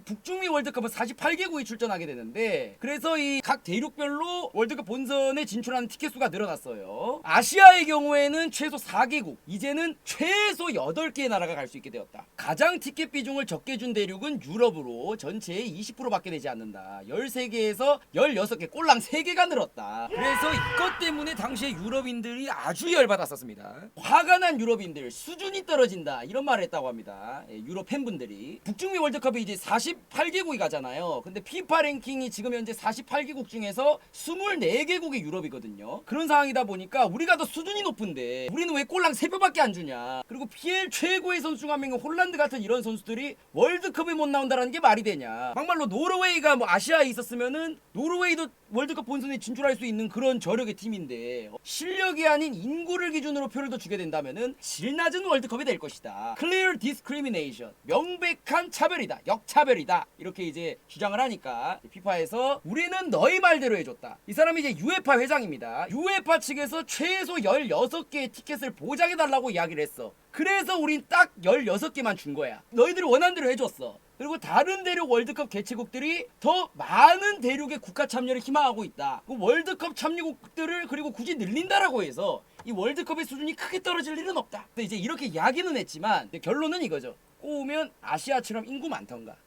북중미 월드컵은 48개국이 출전하게 되는데, 그래서 이 각 대륙별로 월드컵 본선에 진출하는 티켓 수가 늘어났어요. 아시아의 경우에는 최소 4개국, 이제는 최소 8개의 나라가 갈 수 있게 되었다. 가장 티켓 비중을 적게 준 대륙은 유럽으로 전체의 20%밖에 되지 않는다. 13개에서 16개, 꼴랑 3개가 늘었다. 그래서 이것 때문에 당시에 유럽인들이 아주 열받았었습니다. 화가 난 유럽인들, 수준이 떨어진다, 이런 말을 했다고 합니다. 유럽 팬분들이. 북중미 월드컵이 이제 48개국이 가잖아요. 근데 피파 랭킹이 지금 현재 48개국 중에서 24개국이 유럽이거든요. 그런 상황이다 보니까 우리가 더 수준이 높은데 우리는 왜 꼴랑 3표밖에 안 주냐. 그리고 PL 최고의 선수 중 한 명인 홀란드 같은 이런 선수들이 월드컵에 못 나온다는 게 말이 되냐. 막말로 노르웨이가 뭐 아시아에 있었으면은 노르웨이도 월드컵 본선에 진출할 수 있는 그런 저력의 팀인데, 실력이 아닌 인구를 기준으로 표를 더 주게 된다면은 질 낮은 월드컵이 될 것이다. Clear discrimination, 명백한 차별이다, 역차별이다, 이렇게 이제 주장을 하니까 피파에서 우리는 너희 말대로 해줬다. 이 사람이 이제 UEFA 회장입니다. UEFA 측에서 최소 16개의 티켓을 보장해달라고 이야기를 했어. 그래서 우린 딱 16개만 준 거야. 너희들이 원하는 대로 해줬어. 그리고 다른 대륙 월드컵 개최국들이 더 많은 대륙의 국가 참여를 희망하고 있다. 그 월드컵 참여국들을 그리고 굳이 늘린다라고 해서 이 월드컵의 수준이 크게 떨어질 일은 없다. 근데 이제 이렇게 이야기는 했지만 결론은 이거죠. 꼬우면 아시아처럼 인구 많던가,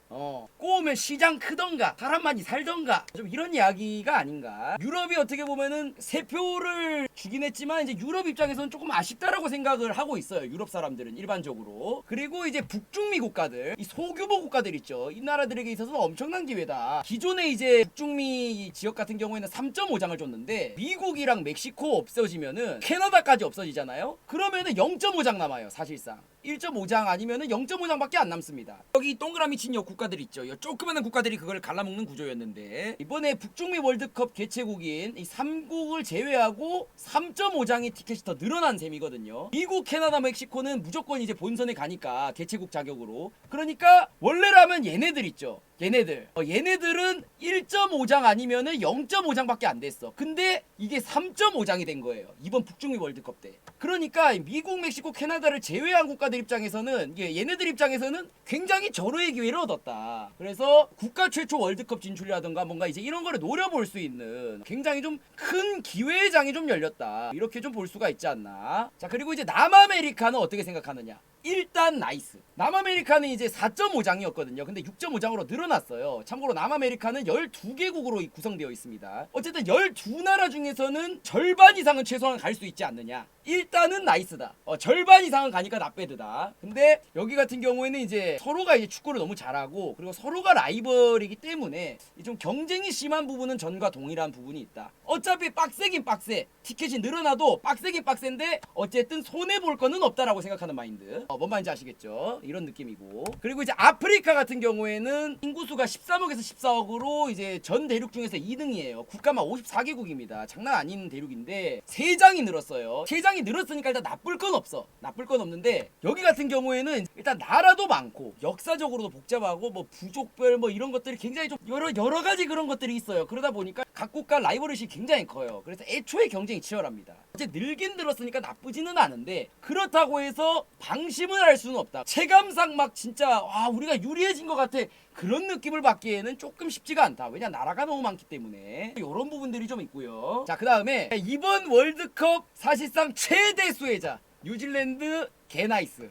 꼬우면 시장 크던가, 사람 많이 살던가, 좀 이런 이야기가 아닌가. 유럽이 어떻게 보면은 3표를 주긴 했지만 이제 유럽 입장에서는 조금 아쉽다라고 생각을 하고 있어요. 유럽 사람들은 일반적으로. 그리고 이제 북중미 국가들, 이 소규모 국가들 있죠. 이 나라들에게 있어서는 엄청난 기회다. 기존에 이제 북중미 지역 같은 경우에는 3.5장을 줬는데 미국이랑 멕시코 없어지면은 캐나다까지 없어지잖아요. 그러면은 0.5장 남아요. 사실상 1.5장 아니면은 0.5장밖에 안 남습니다. 여기 동그라미 친 요 국가들 있죠. 요 조그마한 국가들이 그걸 갈라먹는 구조였는데, 이번에 북중미 월드컵 개최국인 이 3국을 제외하고 3.5장의 티켓이 더 늘어난 셈이거든요. 미국, 캐나다, 멕시코는 무조건 이제 본선에 가니까 개최국 자격으로. 그러니까 원래라면 얘네들 있죠. 얘네들은 1.5장 아니면은 0.5장밖에 안 됐어. 근데 이게 3.5장이 된 거예요. 이번 북중미 월드컵 때. 그러니까 미국, 멕시코, 캐나다를 제외한 국가들 입장에서는, 얘네들 입장에서는 굉장히 절호의 기회를 얻었다. 그래서 국가 최초 월드컵 진출이라던가 뭔가 이제 이런 거를 노려볼 수 있는 굉장히 좀 큰 기회의 장이 좀 열렸다. 이렇게 좀 볼 수가 있지 않나. 자, 그리고 이제 남아메리카는 어떻게 생각하느냐. 일단 나이스. 남아메리카는 이제 4.5장이었거든요. 근데 6.5장으로 늘어났어요. 참고로 남아메리카는 12개국으로 구성되어 있습니다. 어쨌든 12나라 중에서는 절반 이상은 최소한 갈 수 있지 않느냐. 일단은 나이스다. 절반 이상은 가니까 나빼드다. 근데 여기 같은 경우에는 이제 서로가 이제 축구를 너무 잘하고, 그리고 서로가 라이벌이기 때문에 좀 경쟁이 심한 부분은 전과 동일한 부분이 있다. 어차피 빡세긴 빡세. 티켓이 늘어나도 빡세긴 빡센데 어쨌든 손해볼 거는 없다라고 생각하는 마인드. 뭔 말인지 아시겠죠? 이런 느낌이고. 그리고 이제 아프리카 같은 경우에는 인구수가 13억에서 14억으로 이제 전 대륙 중에서 2등이에요. 국가만 54개국입니다. 장난 아닌 대륙인데 3장이 늘었어요. 3장이 늘었으니까 일단 나쁠 건 없어. 나쁠 건 없는데, 여기 같은 경우에는 일단 나라도 많고 역사적으로도 복잡하고 뭐 부족별 뭐 이런 것들이 굉장히 좀 여러 가지 그런 것들이 있어요. 그러다 보니까 각 국가 라이벌의식이 굉장히 커요. 그래서 애초에 경쟁이 치열합니다. 이제 늘긴 늘었으니까 나쁘지는 않은데, 그렇다고 해서 방심을 할 수는 없다. 체감상 막 진짜 우리가 유리해진 것 같아, 그런 느낌을 받기에는 조금 쉽지가 않다. 왜냐, 나라가 너무 많기 때문에. 이런 부분들이 좀 있고요. 자, 그 다음에 이번 월드컵 사실상 최대 수혜자 뉴질랜드 개나이스.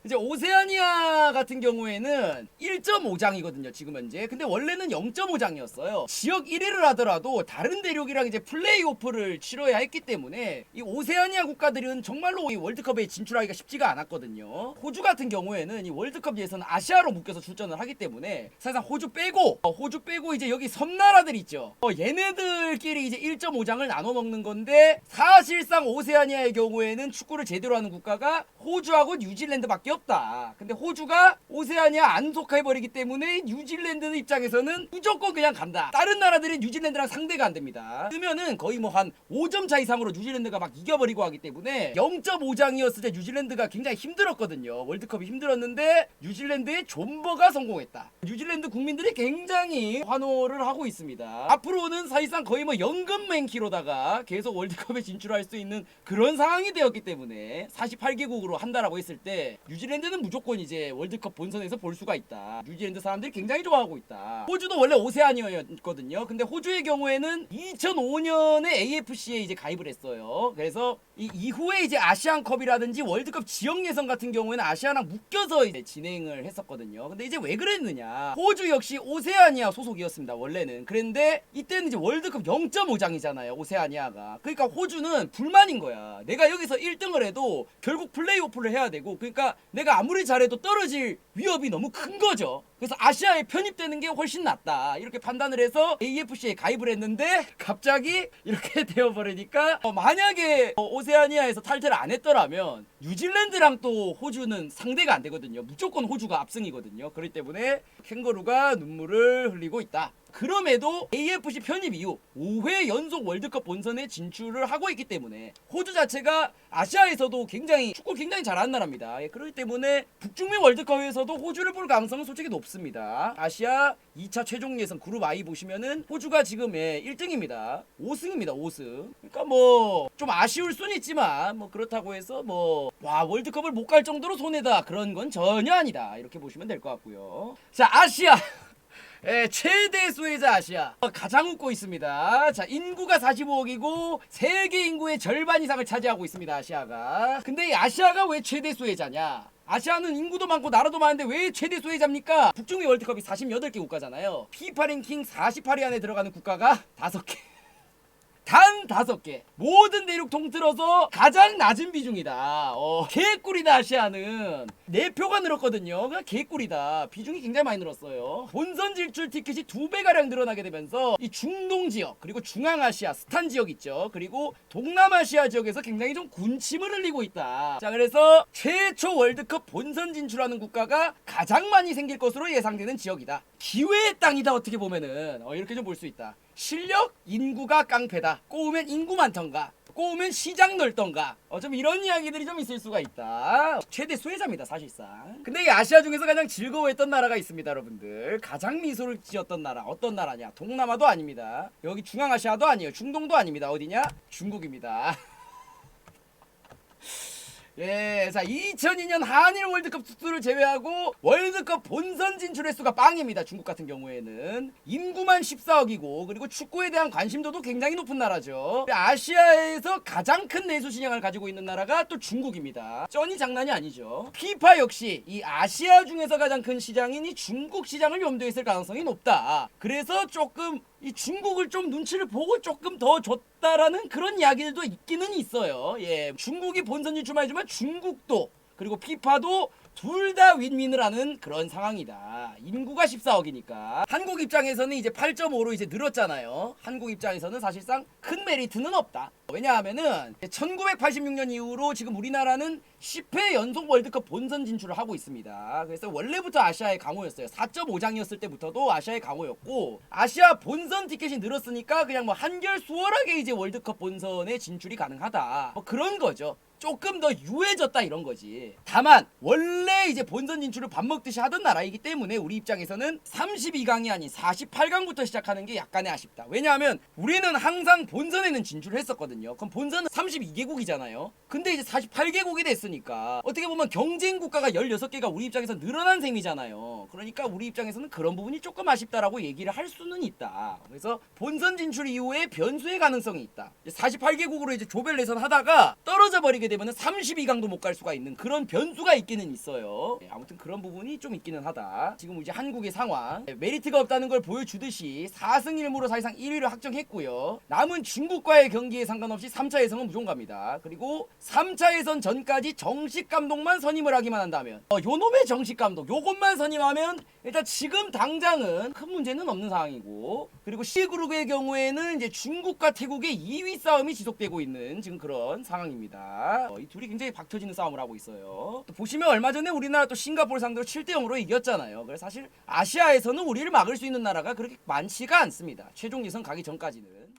이제 오세아니아 같은 경우에는 1.5장이거든요 지금 현재. 근데 원래는 0.5장이었어요 지역 1위를 하더라도 다른 대륙이랑 이제 플레이오프를 치러야 했기 때문에 이 오세아니아 국가들은 정말로 이 월드컵에 진출하기가 쉽지가 않았거든요. 호주 같은 경우에는 이 월드컵 예선 아시아로 묶여서 출전을 하기 때문에 사실상 호주 빼고 이제 여기 섬나라들 있죠. 얘네들끼리 이제 1.5장을 나눠 먹는 건데, 사실상 오세아니아의 경우에는 축구를 제대로 하는 국가가 호주하고 뉴질랜드밖에 없다. 근데 호주가 오세아니아 안 속해버리기 때문에 뉴질랜드 입장에서는 무조건 그냥 간다. 다른 나라들이 뉴질랜드랑 상대가 안 됩니다. 그러면은 거의 뭐 한 5점 차 이상으로 뉴질랜드가 막 이겨버리고 하기 때문에 0.5장이었을 때 뉴질랜드가 굉장히 힘들었거든요. 월드컵이 힘들었는데 뉴질랜드의 존버가 성공했다. 뉴질랜드 국민들이 굉장히 환호를 하고 있습니다. 앞으로는 사실상 거의 뭐 연금 맨키로다가 계속 월드컵에 진출할 수 있는 그런 상황이 되었기 때문에 48개국으로 한다라고 했을 때 뉴질랜드는 무조건 이제 월드컵 본선에서 볼 수가 있다. 뉴질랜드 사람들이 굉장히 좋아하고 있다. 호주도 원래 오세아니아였거든요. 근데 호주의 경우에는 2005년에 AFC에 이제 가입을 했어요. 그래서 이 이후에 이제 아시안컵이라든지 월드컵 지역 예선 같은 경우에는 아시아랑 묶여서 이제 진행을 했었거든요. 근데 이제 왜 그랬느냐? 호주 역시 오세아니아 소속이었습니다. 원래는. 그런데 이때는 이제 월드컵 0.5장이잖아요. 오세아니아가. 그러니까 호주는 불만인 거야. 내가 여기서 1등을 해도 결국 플레이오프를 해야 되고, 그러니까 내가 아무리 잘해도 떨어질 위협이 너무 큰 거죠. 그래서 아시아에 편입되는 게 훨씬 낫다, 이렇게 판단을 해서 AFC에 가입을 했는데 갑자기 이렇게 되어버리니까 만약에 오세아니아에서 탈퇴를 안 했더라면 뉴질랜드랑 또 호주는 상대가 안 되거든요. 무조건 호주가 압승이거든요. 그렇기 때문에 캥거루가 눈물을 흘리고 있다. 그럼에도 AFC 편입 이후 5회 연속 월드컵 본선에 진출을 하고 있기 때문에 호주 자체가 아시아에서도 축구를 굉장히 잘하는 나라입니다. 그렇기 때문에 북중미 월드컵에서도 호주를 볼 가능성은 솔직히 높습니다. 아시아 2차 최종 예선 그룹 I 보시면은 호주가 지금 1등입니다. 5승입니다. 5승. 그러니까 뭐 좀 아쉬울 수는 있지만 뭐 그렇다고 해서 뭐 와 월드컵을 못 갈 정도로 손해다, 그런 건 전혀 아니다, 이렇게 보시면 될 것 같고요. 자, 아시아 최대 수혜자 아시아 가장 웃고 있습니다. 자, 인구가 45억이고 세계 인구의 절반 이상을 차지하고 있습니다, 아시아가. 근데 이 아시아가 왜 최대 수혜자냐? 아시아는 인구도 많고 나라도 많은데 왜 최대 수혜자입니까? 북중미 월드컵이 48개 국가잖아요. 피파 랭킹 48위 안에 들어가는 국가가 5개. 단 5개. 모든 대륙 통틀어서 가장 낮은 비중이다. 개꿀이다. 아시아는 4표가 늘었거든요. 그냥 개꿀이다. 비중이 굉장히 많이 늘었어요. 본선 진출 티켓이 2배가량 늘어나게 되면서 이 중동 지역, 그리고 중앙아시아 스탄 지역 있죠. 그리고 동남아시아 지역에서 굉장히 좀 군침을 흘리고 있다. 자, 그래서 최초 월드컵 본선 진출하는 국가가 가장 많이 생길 것으로 예상되는 지역이다. 기회의 땅이다. 어떻게 보면은 이렇게 좀 볼 수 있다. 실력, 인구가 깡패다. 꼬우면 인구 많던가, 꼬우면 시장 넓던가, 좀 이런 이야기들이 좀 있을 수가 있다. 최대 수혜자입니다, 사실상. 근데 이 아시아 중에서 가장 즐거워했던 나라가 있습니다, 여러분들. 가장 미소를 지었던 나라, 어떤 나라냐? 동남아도 아닙니다. 여기 중앙아시아도 아니에요. 중동도 아닙니다. 어디냐? 중국입니다. 자, 2002년 한일 월드컵 수를 제외하고 월드컵 본선 진출 횟수가 빵입니다. 중국 같은 경우에는 인구만 14억이고, 그리고 축구에 대한 관심도도 굉장히 높은 나라죠. 아시아에서 가장 큰 내수 시장을 가지고 있는 나라가 또 중국입니다. 쩐이 장난이 아니죠. 피파 역시 이 아시아 중에서 가장 큰 시장인 이 중국 시장을 염두에 있을 가능성이 높다. 그래서 조금 이 중국을 좀 눈치를 보고 조금 더 줬다라는 그런 이야기들도 있기는 있어요. 중국이 본선 진출만 해주면 중국도 그리고 피파도 둘 다 윈윈을 하는 그런 상황이다. 인구가 14억이니까. 한국 입장에서는 이제 8.5로 이제 늘었잖아요. 한국 입장에서는 사실상 큰 메리트는 없다. 왜냐하면은 1986년 이후로 지금 우리나라는 10회 연속 월드컵 본선 진출을 하고 있습니다. 그래서 원래부터 아시아의 강호였어요. 4.5장이었을 때부터도 아시아의 강호였고, 아시아 본선 티켓이 늘었으니까 그냥 뭐 한결 수월하게 이제 월드컵 본선에 진출이 가능하다, 뭐 그런 거죠. 조금 더 유해졌다, 이런 거지. 다만 원래 이제 본선 진출을 밥 먹듯이 하던 나라이기 때문에 우리 입장에서는 32강이 아닌 48강부터 시작하는 게 약간의 아쉽다. 왜냐하면 우리는 항상 본선에는 진출을 했었거든요. 그럼 본선은 32개국이잖아요. 근데 이제 48개국이 됐으니까 어떻게 보면 경쟁 국가가 16개가 우리 입장에서 늘어난 셈이잖아요. 그러니까 우리 입장에서는 그런 부분이 조금 아쉽다라고 얘기를 할 수는 있다. 그래서 본선 진출 이후에 변수의 가능성이 있다. 48개국으로 이제 조별 예선 하다가 떨어져 버리게 되면 32강도 못 갈 수가 있는 그런 변수가 있기는 있어요. 아무튼 그런 부분이 좀 있기는 하다. 지금 이제 한국의 상황, 메리트가 없다는 걸 보여주듯이 4승 1무로 사실상 1위를 확정했고요. 남은 중국과의 경기에 상관없이 3차 예선은 무조건 갑니다. 그리고 3차 예선 전까지 정식 감독만 선임을 하기만 한다면, 요놈의 정식 감독 요것만 선임하면 일단 지금 당장은 큰 문제는 없는 상황이고, 그리고 C그룹의 경우에는 이제 중국과 태국의 2위 싸움이 지속되고 있는 지금 그런 상황입니다. 이 둘이 굉장히 박터지는 싸움을 하고 있어요. 또 보시면 얼마 전에 우리나라 또 싱가포르 상대로 7대0으로 이겼잖아요. 그래서 사실 아시아에서는 우리를 막을 수 있는 나라가 그렇게 많지가 않습니다. 최종 예선 가기 전까지는.